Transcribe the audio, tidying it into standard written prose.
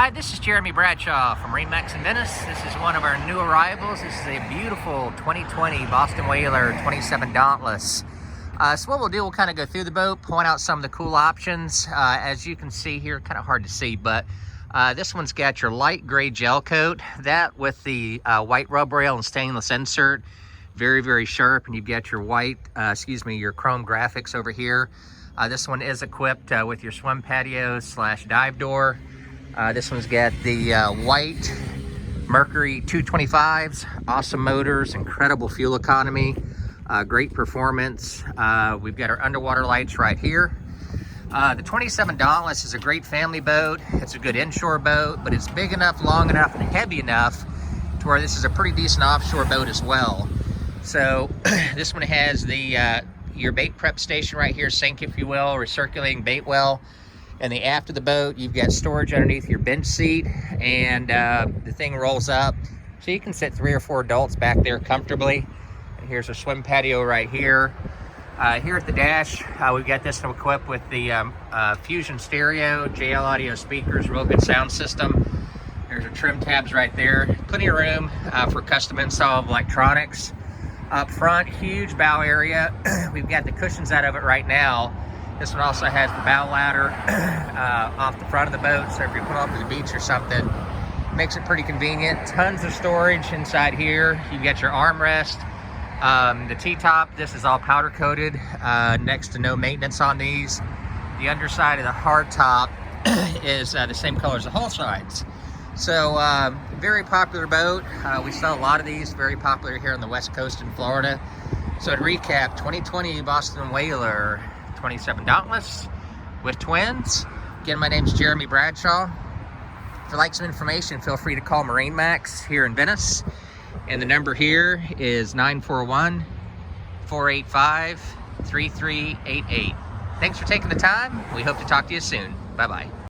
Hi, this is Jeremy Bradshaw from MarineMax Venice. This is one of our new arrivals. This is a beautiful 2020 Boston Whaler 27 Dauntless. So what we'll do, we'll kind of go through the boat, point out some of the cool options. As you can see here, kind of hard to see, but this one's got your light gray gel coat, that with the white rub rail and stainless insert. Very, very sharp, and you've got your white, your chrome graphics over here. This one is equipped with your swim patio / dive door. This one's got the white Mercury 225s, awesome motors, incredible fuel economy, great performance. We've got our underwater lights right here. The 27 Dauntless is a great family boat. It's a good inshore boat, but it's big enough, long enough, and heavy enough to where this is a pretty decent offshore boat as well. So this one has the your bait prep station right here, sink if you will, recirculating bait well. And the aft of the boat, you've got storage underneath your bench seat, and the thing rolls up, so you can sit 3 or 4 adults back there comfortably. And here's our swim patio right here. Here at the dash, we've got this one equipped with the Fusion stereo, JL audio speakers, real good sound system. There's our trim tabs right there. Plenty of room for custom install of electronics. Up front, huge bow area. We've got the cushions out of it right now. This one also has the bow ladder off the front of the boat, so if you're pulling up to the beach or something, makes it pretty convenient. Tons of storage inside here. You've got your armrest. The T-top, this is all powder coated, next to no maintenance on these. The underside of the hard top is the same color as the hull sides. So very popular boat. We sell a lot of these, very popular here on the West Coast in Florida. So to recap, 2020 Boston Whaler 27 Dauntless with twins. Again, my name's Jeremy Bradshaw. If you'd like some information, feel free to call MarineMax here in Venice. And the number here is 941-485-3388. Thanks for taking the time. We hope to talk to you soon. Bye-bye.